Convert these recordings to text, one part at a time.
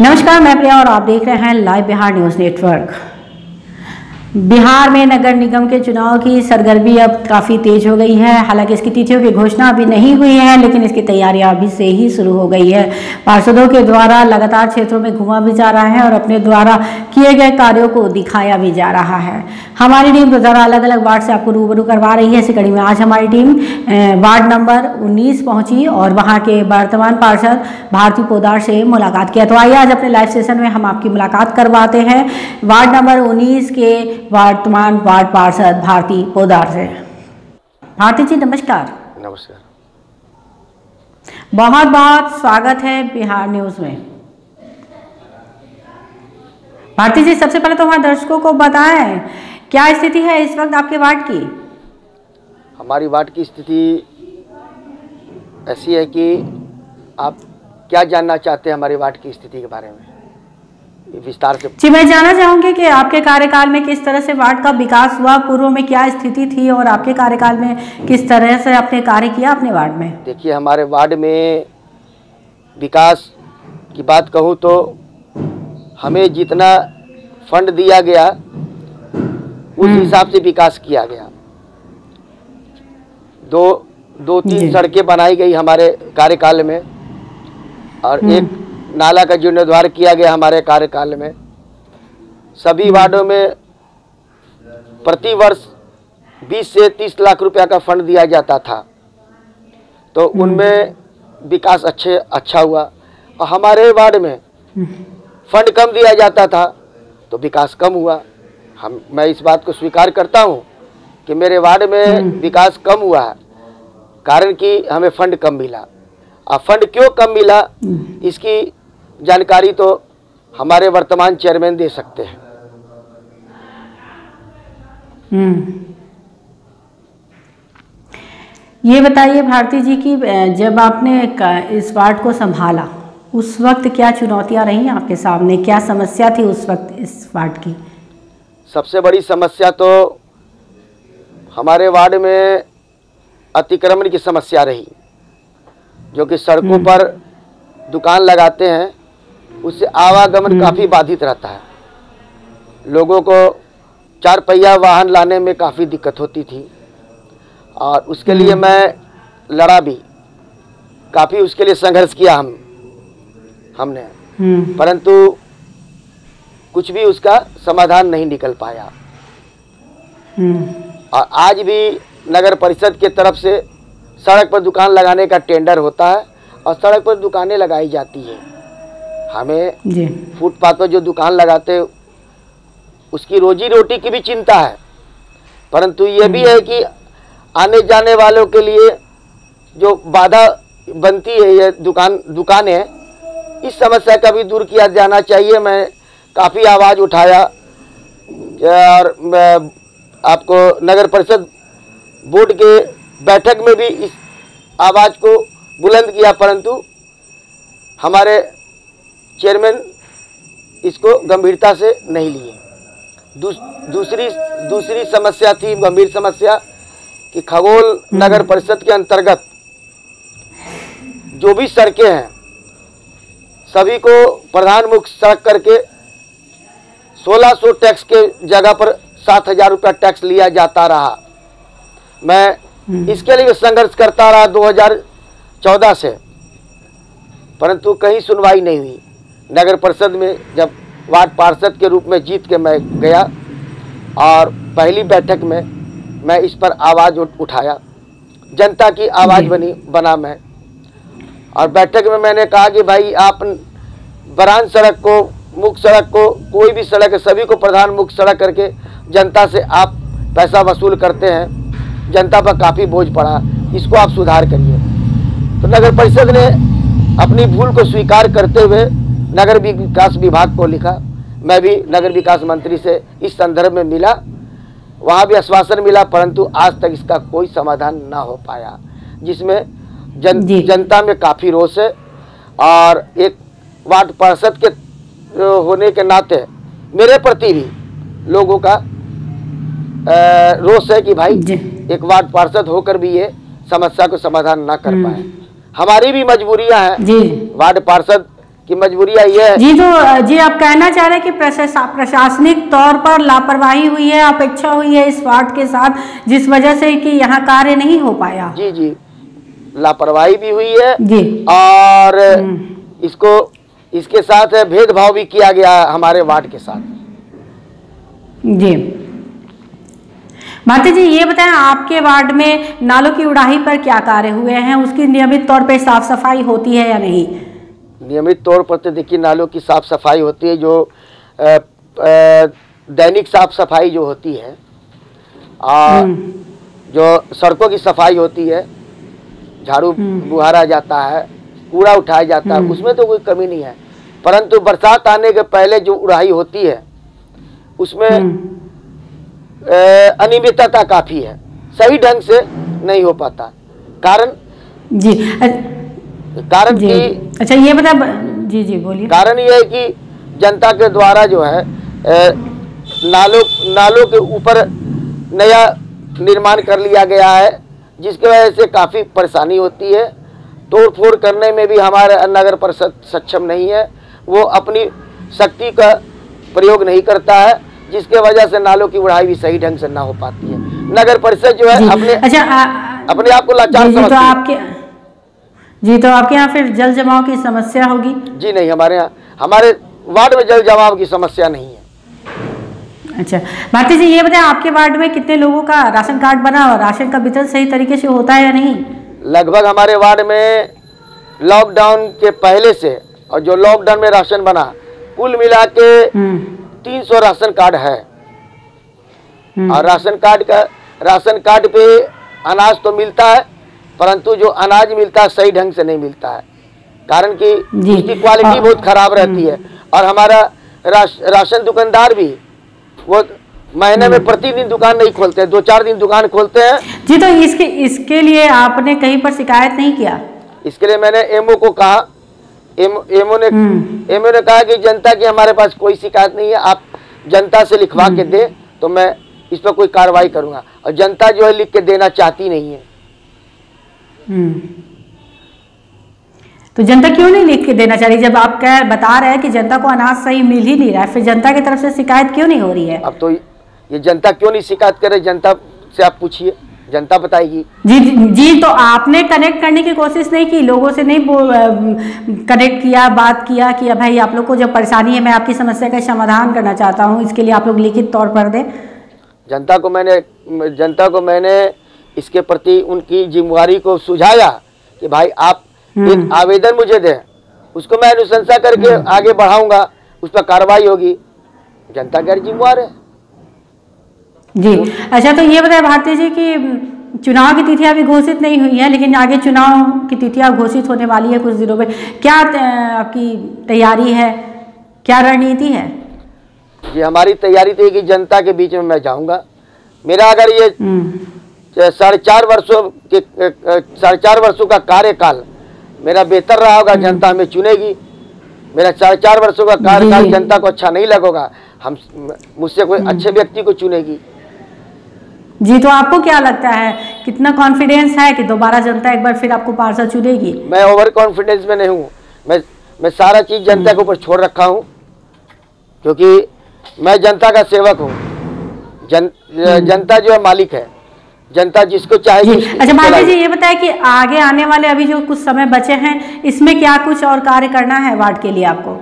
नमस्कार, मैं प्रिया और आप देख रहे हैं live Bihar news network. Bihar में नगर निगम के चुनाव की सरगर्मी अब काफ़ी तेज हो गई है। हालांकि इसकी तिथियों की घोषणा अभी नहीं हुई है, लेकिन इसकी तैयारियां अभी से ही शुरू हो गई है। पार्षदों के द्वारा लगातार क्षेत्रों में घुमा भी जा रहा है और अपने द्वारा किए गए कार्यों को दिखाया भी जा रहा है। हमारी टीम द्वारा अलग अलग वार्ड से आपको रूबरू करवा रही है। इसी कड़ी में आज हमारी टीम वार्ड नंबर 19 पहुंची और वहां के वर्तमान पार्षद भारती पोदार से मुलाकात किया। तो आइए आज अपने लाइव सेशन में हम आपकी मुलाकात करवाते हैं वार्ड नंबर 19 के वर्तमान वार्ड पार्षद भारती पोदार से। भारती जी नमस्कार। नमस्कार। बहुत बहुत स्वागत है बिहार न्यूज़ में। भारती जी, सबसे पहले तो हमारे दर्शकों को बताएं क्या स्थिति है इस वक्त आपके वार्ड की। हमारी वार्ड की स्थिति ऐसी है कि आप क्या जानना चाहते हैं हमारे वार्ड की स्थिति के बारे में विस्तार से? जी, मैं जानना चाहूंगी कि आपके कार्यकाल में किस तरह से वार्ड का विकास हुआ, पूर्व में क्या स्थिति थी और आपके कार्यकाल में किस तरह से आपने कार्य किया अपने वार्ड में। देखिए, हमारे वार्ड में विकास की बात कहूँ तो हमें जितना फंड दिया गया उस हिसाब से विकास किया गया। दो तीन सड़कें बनाई गई हमारे कार्यकाल में और एक नाला का जीर्णोद्धार किया गया हमारे कार्यकाल में। सभी वार्डों में प्रति वर्ष 20 से 30 लाख रुपया का फंड दिया जाता था, तो उनमें विकास अच्छा हुआ। और हमारे वार्ड में फंड कम दिया जाता था तो विकास कम हुआ। मैं इस बात को स्वीकार करता हूं कि मेरे वार्ड में विकास कम हुआ है, कारण कि हमें फंड कम मिला। अब फंड क्यों कम मिला इसकी जानकारी तो हमारे वर्तमान चेयरमैन दे सकते हैं। ये बताइए भारती जी कि जब आपने इस वार्ड को संभाला उस वक्त क्या चुनौतियां रही आपके सामने, क्या समस्या थी उस वक्त इस वार्ड की? सबसे बड़ी समस्या तो हमारे वार्ड में अतिक्रमण की समस्या रही, जो कि सड़कों पर दुकान लगाते हैं, उससे आवागमन काफ़ी बाधित रहता है। लोगों को 4 पहिया वाहन लाने में काफ़ी दिक्कत होती थी और उसके लिए मैं लड़ा भी, काफ़ी उसके लिए संघर्ष किया हमने, परंतु कुछ भी उसका समाधान नहीं निकल पाया। और आज भी नगर परिषद के तरफ से सड़क पर दुकान लगाने का टेंडर होता है और सड़क पर दुकानें लगाई जाती है। हमें फुटपाथ पर जो दुकान लगाते हैं उसकी रोजी रोटी की भी चिंता है, परंतु ये भी है कि आने जाने वालों के लिए जो बाधा बनती है ये दुकानें, इस समस्या का भी दूर किया जाना चाहिए। मैं काफ़ी आवाज़ उठाया और मैं आपको नगर परिषद बोर्ड के बैठक में भी इस आवाज़ को बुलंद किया, परंतु हमारे चेयरमैन इसको गंभीरता से नहीं लिए। दूसरी समस्या थी, गंभीर समस्या, कि खगोल नगर परिषद के अंतर्गत जो भी सड़कें हैं सभी को प्रधान मुख्य सड़क करके 1600 टैक्स के जगह पर 7000 रुपया टैक्स लिया जाता रहा। मैं इसके लिए संघर्ष करता रहा 2014 से, परंतु कहीं सुनवाई नहीं हुई। नगर परिषद में जब वार्ड पार्षद के रूप में जीत के मैं गया और पहली बैठक में मैं इस पर आवाज़ उठाया, जनता की आवाज़ बना मैं। और बैठक में मैंने कहा कि भाई आप बरान सड़क को, मुख्य सड़क को, कोई भी सड़क है सभी को प्रधान मुख्य सड़क करके जनता से आप पैसा वसूल करते हैं, जनता पर काफ़ी बोझ पड़ा, इसको आप सुधार करिए। तो नगर परिषद ने अपनी भूल को स्वीकार करते हुए नगर विकास विभाग को लिखा। मैं भी नगर विकास मंत्री से इस संदर्भ में मिला, वहाँ भी आश्वासन मिला, परंतु आज तक इसका कोई समाधान ना हो पाया, जिसमें जनता में काफ़ी रोष है। और एक वार्ड पार्षद के होने के नाते मेरे प्रति भी लोगों का रोष है कि भाई एक वार्ड पार्षद होकर भी ये समस्या को समाधान ना कर पाए। हमारी भी मजबूरियां हैं। वार्ड पार्षद कि मजबूरियाँ ये है। जी, तो जी आप कहना चाह रहे हैं कि प्रशासनिक तौर पर लापरवाही हुई है, अपेक्षा हुई है इस वार्ड के साथ, जिस वजह से कि यहाँ कार्य नहीं हो पाया। जी जी, लापरवाही भी हुई है जी, और इसके साथ भेदभाव भी किया गया हमारे वार्ड के साथ। जी, माता जी ये बताएं, आपके वार्ड में नालों की उड़ाही पर क्या कार्य हुए हैं? उसकी नियमित तौर पे साफ सफाई होती है या नहीं? नियमित तौर पर तो देखिए नालों की साफ सफाई होती है, जो दैनिक साफ सफाई जो होती है, जो सड़कों की सफाई होती है, झाड़ू बुहारा जाता है, कूड़ा उठाया जाता है, उसमें तो कोई कमी नहीं है। परंतु बरसात आने के पहले जो उड़ाही होती है उसमें अनियमितता काफी है, सही ढंग से नहीं हो पाता। कारण जी, कारण जी, की अच्छा ये बता, जी जी बोलिए। कारण ये है कि जनता के द्वारा जो है नालों के ऊपर नया निर्माण कर लिया गया है, जिसकी वजह से काफ़ी परेशानी होती है। तोड़ फोड़ करने में भी हमारे नगर परिषद सक्षम नहीं है, वो अपनी शक्ति का प्रयोग नहीं करता है, जिसके वजह से नालों की उड़ाई भी सही ढंग से ना हो पाती है। नगर परिषद जो है अपने आप को लाचार समझती है। तो आपके यहाँ फिर जल जमाव की समस्या होगी? जी नहीं, हमारे वार्ड में जल जमाव की समस्या नहीं है। अच्छा, भारती जी ये बताएं, आपके वार्ड में कितने लोगों का राशन कार्ड बना और राशन का वितरण सही तरीके से होता है या नहीं? लगभग हमारे वार्ड में लॉकडाउन के पहले से और जो लॉकडाउन में राशन बना, कुल मिला के 300 राशन कार्ड है। और राशन कार्ड पे अनाज तो मिलता है, परंतु जो अनाज मिलता है सही ढंग से नहीं मिलता है, कारण कि उसकी क्वालिटी बहुत खराब रहती है। और हमारा राशन दुकानदार भी वो महीने में प्रतिदिन दुकान नहीं खोलते, 2-4 दिन दुकान खोलते हैं। जी, तो इसके लिए आपने कहीं पर शिकायत नहीं किया? इसके लिए मैंने एमओ को कहा, एमओ ने कहा कि जनता की हमारे पास कोई शिकायत नहीं है, आप जनता से लिखवा के दे तो मैं इस पर कोई कार्रवाई करूंगा। और जनता जो है लिख के देना चाहती नहीं है। तो जनता क्यों नहीं लिख के देना चाह रही? जब आप बता रहे हैं कि जनता को अनाज सही मिल ही नहीं रहा है, फिर जनता की तरफ से शिकायत क्यों नहीं हो रही है? अब तो ये जनता क्यों नहीं शिकायत करे, जनता से आप पूछिए, जनता बताएगी। जी, तो आपने कनेक्ट करने की कोशिश नहीं की, लोगों से नहीं कनेक्ट किया, बात किया कि भाई आप लोग को जब परेशानी है, मैं आपकी समस्या का समाधान करना चाहता हूँ, इसके लिए आप लोग लिखित तौर पर दें? जनता को मैंने इसके प्रति उनकी जिम्मेवारी को सुझाया कि भाई आप एक आवेदन मुझे दें, उसको मैं अनुशंसा करके आगे बढ़ाऊंगा, उस पर कार्रवाई होगी। जनता गैर जिम्मेवार है। जी, अच्छा, तो ये बताएं भारती जी कि चुनाव की तिथियां अभी घोषित नहीं हुई है, लेकिन आगे चुनाव की तिथियां घोषित होने वाली है कुछ दिनों में, क्या आपकी तैयारी है, क्या रणनीति है? जी, हमारी तैयारी तो है कि जनता के बीच में मैं जाऊंगा। मेरा अगर ये 4.5 वर्षों का कार्यकाल मेरा बेहतर रहा होगा, जनता हमें चुनेगी। मेरा 4.5 वर्षों का कार्यकाल जनता को अच्छा नहीं लगेगा, मुझसे कोई अच्छे व्यक्ति को चुनेगी। जी, तो आपको क्या लगता है, कितना कॉन्फिडेंस है कि दोबारा जनता एक बार फिर आपको पार्षद चुनेगी? मैं ओवर कॉन्फिडेंस में नहीं हूँ, मैं सारा चीज जनता के ऊपर छोड़ रखा हूँ, क्योंकि मैं जनता का सेवक हूँ। जनता जो है मालिक है, जनता जिसको चाहेगी। अच्छा माता जी ये बताएं कि आगे आने वाले अभी जो कुछ समय बचे हैं, इसमें क्या कुछ और कार्य करना है वार्ड के लिए आपको?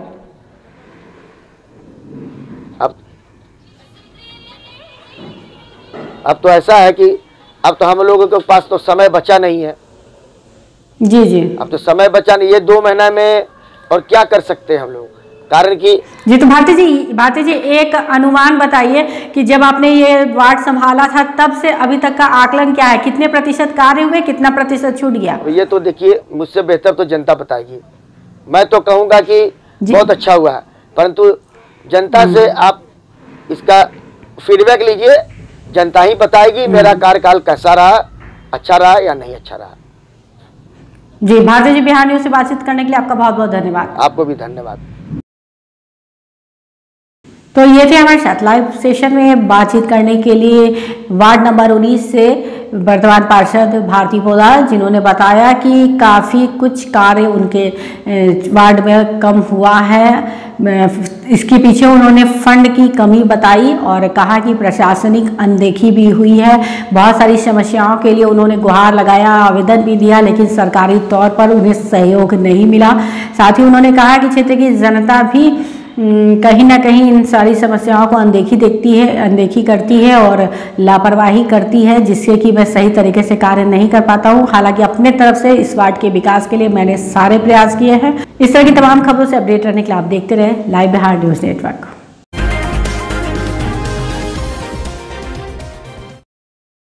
अब तो ऐसा है कि अब तो हम लोगों के पास तो समय बचा नहीं है। जी, अब तो समय बचा नहीं, ये 2 महीना में और क्या कर सकते हैं हम लोग, कारण कि जी, तो भारती जी एक अनुमान बताइए कि जब आपने ये वार्ड संभाला था तब से अभी तक का आकलन क्या है, कितने प्रतिशत कार्य हुए, कितना प्रतिशत छूट गया? ये तो देखिए मुझसे बेहतर तो जनता बताएगी। मैं तो कहूँगा कि बहुत अच्छा हुआ है, परंतु जनता से आप इसका फीडबैक लीजिए, जनता ही बताएगी मेरा कार्यकाल कैसा रहा, अच्छा रहा या नहीं अच्छा रहा। जी, भारती जी बिहार न्यूज़ से बातचीत करने के लिए आपका बहुत बहुत धन्यवाद। आपको भी धन्यवाद। तो ये थे हमारे साथ लाइव सेशन में बातचीत करने के लिए वार्ड नंबर 19 से वर्तमान पार्षद भारती पोदार, जिन्होंने बताया कि काफ़ी कुछ कार्य उनके वार्ड में कम हुआ है। इसके पीछे उन्होंने फंड की कमी बताई और कहा कि प्रशासनिक अनदेखी भी हुई है। बहुत सारी समस्याओं के लिए उन्होंने गुहार लगाया, आवेदन भी दिया, लेकिन सरकारी तौर पर उन्हें सहयोग नहीं मिला। साथ ही उन्होंने कहा कि क्षेत्र की जनता भी कहीं ना कहीं इन सारी समस्याओं को अनदेखी करती है और लापरवाही करती है, जिससे कि मैं सही तरीके से कार्य नहीं कर पाता हूं। हालांकि अपने तरफ से इस वार्ड के विकास के लिए मैंने सारे प्रयास किए हैं। इस तरह की तमाम खबरों से अपडेट रहने के लिए आप देखते रहे लाइव बिहार न्यूज़ नेटवर्क।